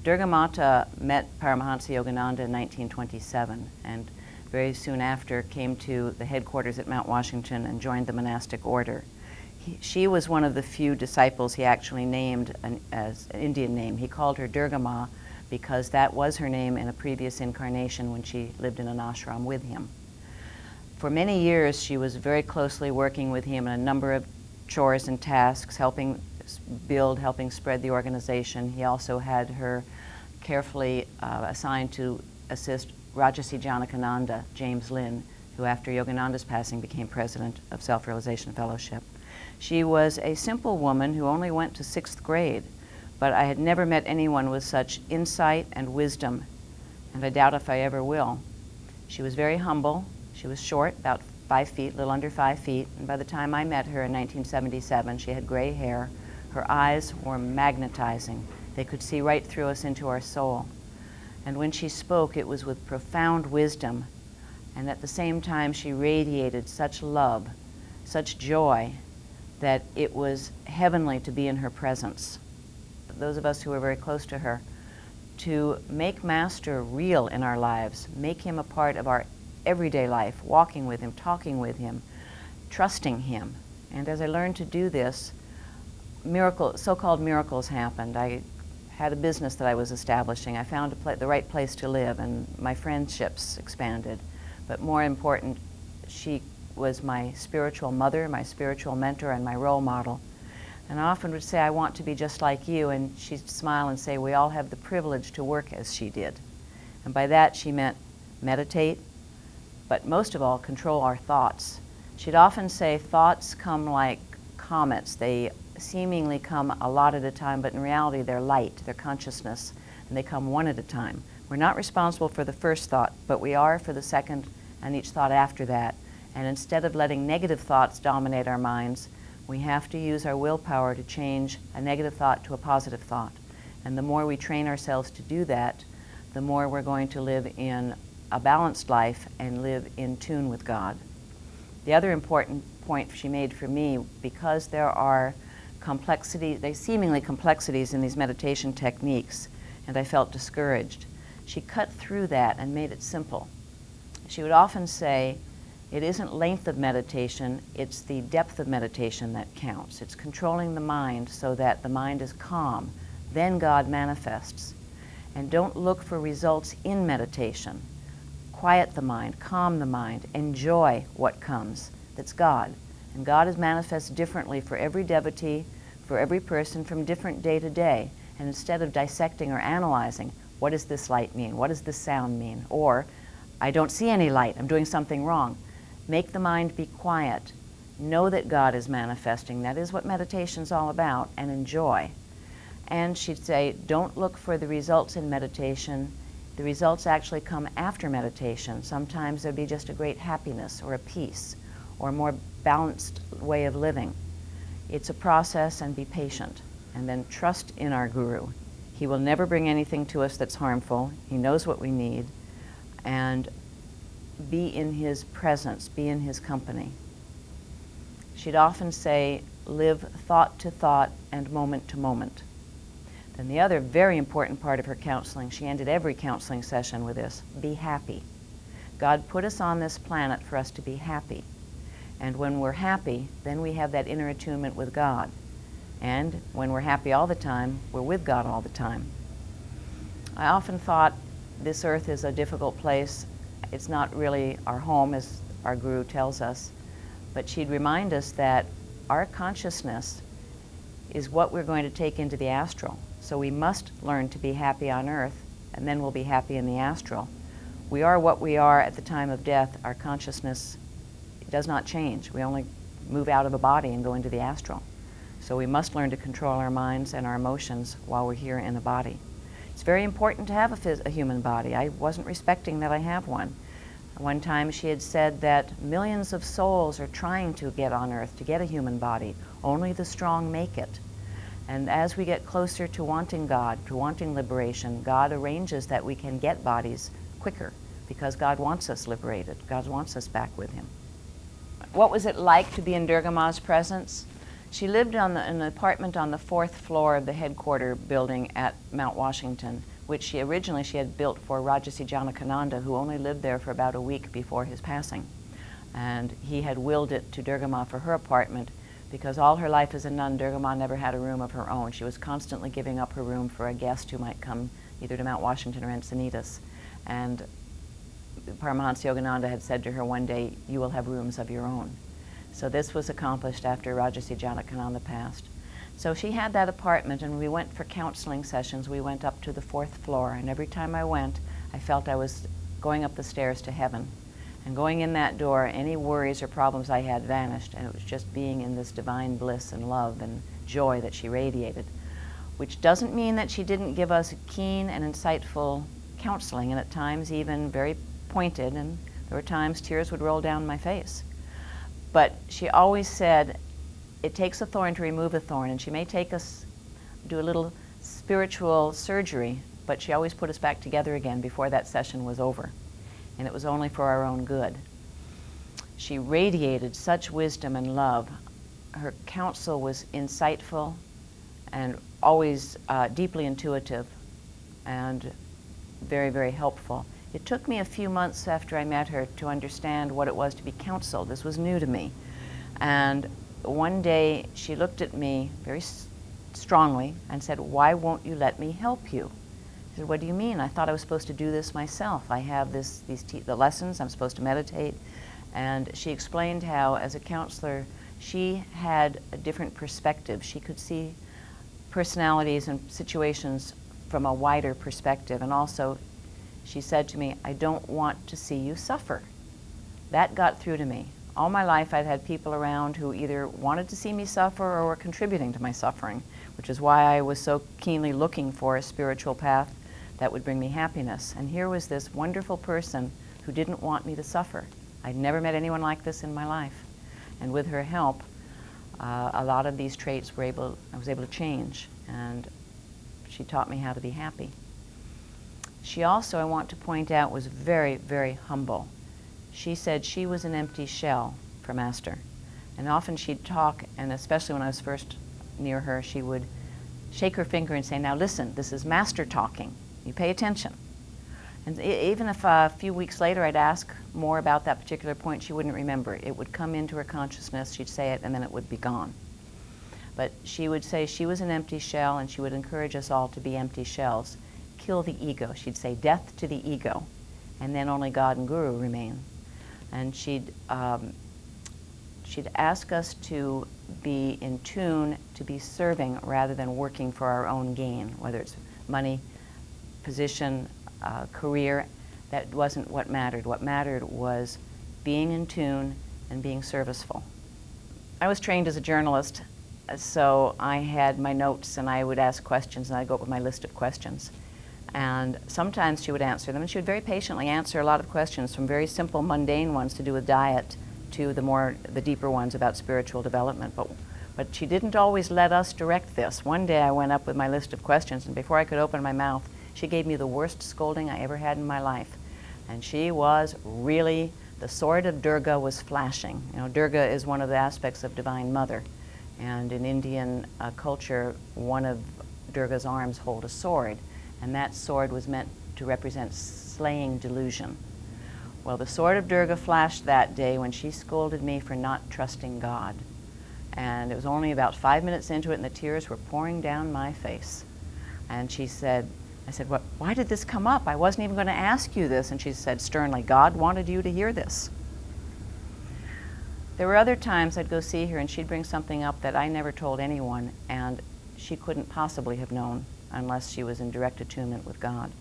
Durga Mata met Paramahansa Yogananda in 1927 and very soon after came to the headquarters at Mount Washington and joined the monastic order. She was one of the few disciples he actually named as an Indian name. He called her Durga Ma because that was her name in a previous incarnation when she lived in an ashram with him. For many years she was very closely working with him in a number of chores and tasks, helping build, helping spread the organization. He also had her carefully assigned to assist Rajarsi Janakananda, James Lynn, who after Yogananda's passing became president of Self-Realization Fellowship. She was a simple woman who only went to 6th grade, but I had never met anyone with such insight and wisdom, and I doubt if I ever will. She was very humble. She was short, about 5 feet, a little under 5 feet, and by the time I met her in 1977, she had gray hair. Her eyes were magnetizing. They could see right through us into our soul. And when she spoke, it was with profound wisdom, and at the same time she radiated such love, such joy, that it was heavenly to be in her presence. Those of us who were very close to her, to make Master real in our lives, make him a part of our everyday life, walking with him, talking with him, trusting him. And as I learned to do this, so-called miracles happened. I had a business that I was establishing. I found the right place to live, and my friendships expanded. But more important, she was my spiritual mother, my spiritual mentor, and my role model. And I often would say, I want to be just like you, and she'd smile and say, we all have the privilege to work as she did. And by that she meant meditate, but most of all, control our thoughts. She'd often say, thoughts come like comets. They seemingly come a lot at a time, but in reality they're light, they're consciousness, and they come one at a time. We're not responsible for the first thought, but we are for the second and each thought after that. And instead of letting negative thoughts dominate our minds, we have to use our willpower to change a negative thought to a positive thought. And the more we train ourselves to do that, the more we're going to live in a balanced life and live in tune with God. The other important point she made for me, because there are complexities, there's seemingly complexities in these meditation techniques, and I felt discouraged, she cut through that and made it simple. She would often say, it isn't length of meditation, it's the depth of meditation that counts. It's controlling the mind so that the mind is calm. Then God manifests. And don't look for results in meditation. Quiet the mind, calm the mind, enjoy what comes. That's God. And God is manifest differently for every devotee, for every person from different day to day. And instead of dissecting or analyzing, what does this light mean? What does this sound mean? Or, I don't see any light, I'm doing something wrong. Make the mind be quiet. Know that God is manifesting. That is what meditation's all about, and enjoy. And she'd say, don't look for the results in meditation. The results actually come after meditation. Sometimes there'll be just a great happiness or a peace or a more balanced way of living. It's a process, and be patient. And then trust in our Guru. He will never bring anything to us that's harmful. He knows what we need. And be in his presence, be in his company. She'd often say, live thought to thought and moment to moment. Then the other very important part of her counseling, she ended every counseling session with this, be happy. God put us on this planet for us to be happy. And when we're happy, then we have that inner attunement with God. And when we're happy all the time, we're with God all the time. I often thought this earth is a difficult place. It's not really our home, as our Guru tells us, but she'd remind us that our consciousness is what we're going to take into the astral. So we must learn to be happy on earth, and then we'll be happy in the astral. We are what we are at the time of death. Our consciousness does not change. We only move out of a body and go into the astral. So we must learn to control our minds and our emotions while we're here in a body. It's very important to have a human body. I wasn't respecting that I have one. One time she had said that millions of souls are trying to get on earth, to get a human body. Only the strong make it. And as we get closer to wanting God, to wanting liberation, God arranges that we can get bodies quicker because God wants us liberated. God wants us back with him. What was it like to be in Durga Ma's presence? She lived in an apartment on the 4th floor of the headquarter building at Mount Washington. which she had built for Rajarsi Janakananda, who only lived there for about a week before his passing. And he had willed it to Durga Ma for her apartment because all her life as a nun, Durga Ma never had a room of her own. She was constantly giving up her room for a guest who might come either to Mount Washington or Encinitas. And Paramahansa Yogananda had said to her one day, "You will have rooms of your own." So this was accomplished after Rajarsi Janakananda passed. So she had that apartment, and we went for counseling sessions. We went up to the 4th floor, and every time I went, I felt I was going up the stairs to heaven. And going in that door, any worries or problems I had vanished, and it was just being in this divine bliss and love and joy that she radiated, which doesn't mean that she didn't give us keen and insightful counseling, and at times even very pointed, and there were times tears would roll down my face. But she always said, it takes a thorn to remove a thorn, and she may take us, do a little spiritual surgery, but she always put us back together again before that session was over. And it was only for our own good. She radiated such wisdom and love. Her counsel was insightful and always deeply intuitive and very, very helpful. It took me a few months after I met her to understand what it was to be counseled. This was new to me. And one day she looked at me very strongly and said, "Why won't you let me help you?" I said, "What do you mean? I thought I was supposed to do this myself. I have the lessons, I'm supposed to meditate." And she explained how, as a counselor, she had a different perspective. She could see personalities and situations from a wider perspective. And also, she said to me, "I don't want to see you suffer." That got through to me. All my life I'd had people around who either wanted to see me suffer or were contributing to my suffering, which is why I was so keenly looking for a spiritual path that would bring me happiness. And here was this wonderful person who didn't want me to suffer. I'd never met anyone like this in my life. And with her help, a lot of these traits I was able to change, and she taught me how to be happy. She also, I want to point out, was very, very humble. She said she was an empty shell for Master. And often she'd talk, and especially when I was first near her, she would shake her finger and say, "Now listen, this is Master talking. You pay attention." And even if a few weeks later I'd ask more about that particular point, she wouldn't remember. It would come into her consciousness, she'd say it, and then it would be gone. But she would say she was an empty shell, and she would encourage us all to be empty shells. Kill the ego. She'd say, "Death to the ego," and then only God and Guru remain. And she'd ask us to be in tune, to be serving rather than working for our own gain, whether it's money, position, career. That wasn't what mattered. What mattered was being in tune and being serviceful. I was trained as a journalist, so I had my notes and I would ask questions, and I'd go up with my list of questions. And sometimes she would answer them, and she would very patiently answer a lot of questions, from very simple, mundane ones to do with diet to the deeper ones about spiritual development. But she didn't always let us direct this. One day I went up with my list of questions, and before I could open my mouth, she gave me the worst scolding I ever had in my life. And she was really, the sword of Durga was flashing. You know, Durga is one of the aspects of Divine Mother. And in Indian culture, one of Durga's arms hold a sword. And that sword was meant to represent slaying delusion. Well, the sword of Durga flashed that day when she scolded me for not trusting God. And it was only about 5 minutes into it, and the tears were pouring down my face. And she said, I said, "Why did this come up? I wasn't even going to ask you this." And she said sternly, "God wanted you to hear this." There were other times I'd go see her and she'd bring something up that I never told anyone, and she couldn't possibly have known unless she was in direct attunement with God.